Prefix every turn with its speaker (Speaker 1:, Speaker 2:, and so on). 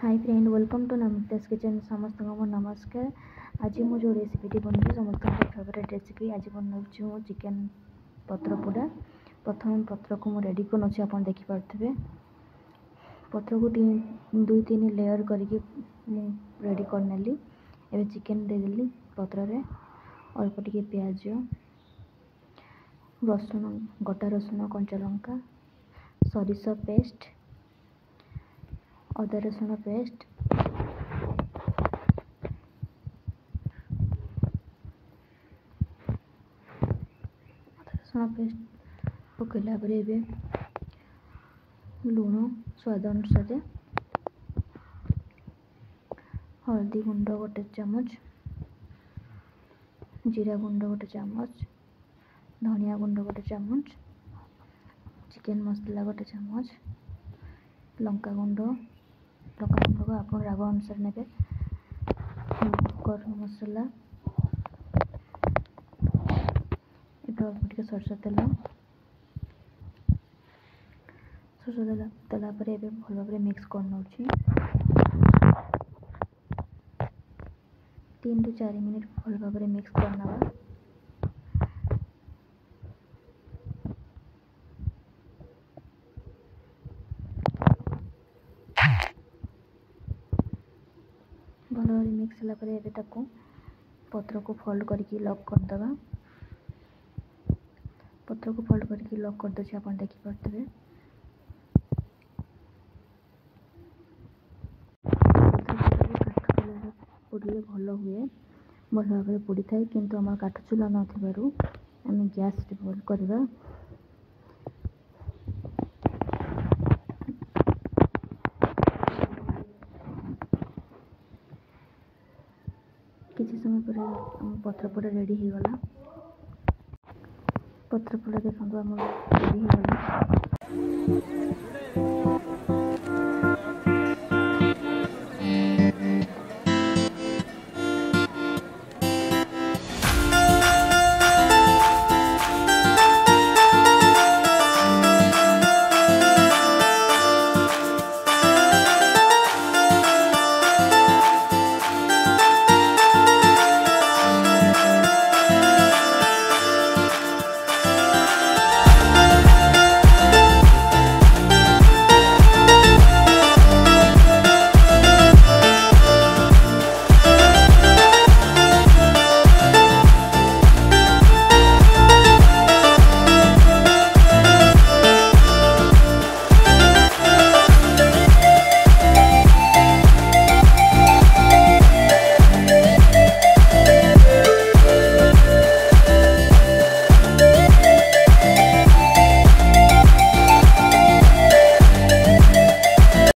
Speaker 1: Hi friend, welcome to Namita's kitchen. समस्त को नमस्कार। आज मु जो रेसिपीटी बनूँ समस्त फेवरेट रेसिपी। आज बनाऊँ चिकेन पत्र पोड़ा। प्रथम पत्र को रेडी कर देखिपे। पत्र को दुई तीन लेयर करके रेडी करनेली। एबे चिकेन देदेली पत्र रे। अल्प टिके प्याज, रसुण, गोटा रसुण, कंचा लंका, सरिष पेस्ट, अदा रसुण पेस्ट, पकड़ा पर लुण स्वाद अनुसार, हल्दी गुंड गोटे चामच, जीरा गुंड गोटे चामच, धनिया गुंड गोटे चामच, चिकेन मसला गोटे चामच, लंका गुंड को आप राग अनुसार ने, गरम मसला, सरष तेल देला भल भाव मिक्स कर नौ 3 ରୁ 4 मिनट भल भाव मिक्स करना। भल भाव मिक्स होगा पत्र को फोल्ड करके लॉक करदे। पत्र को फोल्ड करके लॉक कर दे आप देखिपे। पोड़े भल हुए, भल भाव पोड़ी थाए किंतु आम काठ चूला नथिबारु आम गैस बंद करवा। किसी समय पर पत्र पोड़ा रेडी हो गला। पत्र पोड़ा देखो आम रेडी हो गला।